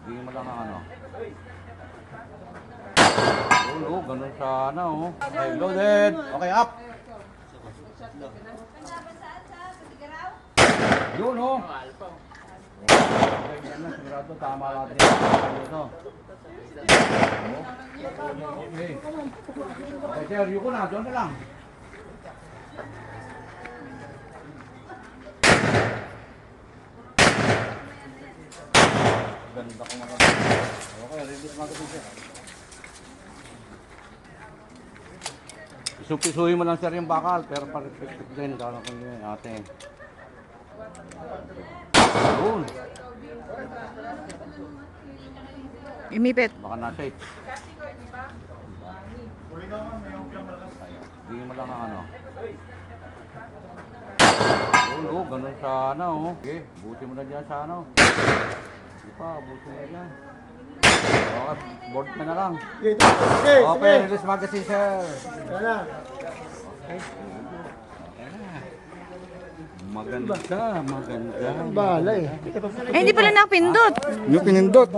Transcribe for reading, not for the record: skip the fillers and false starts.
Hindi mo lang ang ano. Oh, ganun sana oh. Okay, loaded. Okay, up. Yun oh. Okay, yan na. Sigurado, tama natin yung ito. Okay. Okay, sir, yun ko na. Doon na lang. Ganda ko mga. Okay, release magazine sir. Isupisuhin mo lang sir yung bakal, pero pa-reflect din. Kala ko yun, ate. Yun. Imipit. Baka na-shake. Hindi mo lang ang ano. Oo, ganun sana oh. Okay, buti mo na dyan sa ano. Di pa, buti mo na dyan. Okay, board ka na lang. Okay, release magazine sir. Okay. Maganda, maganda. Bahala eh. Eh, hindi pala nakapindot. Yung pinindot.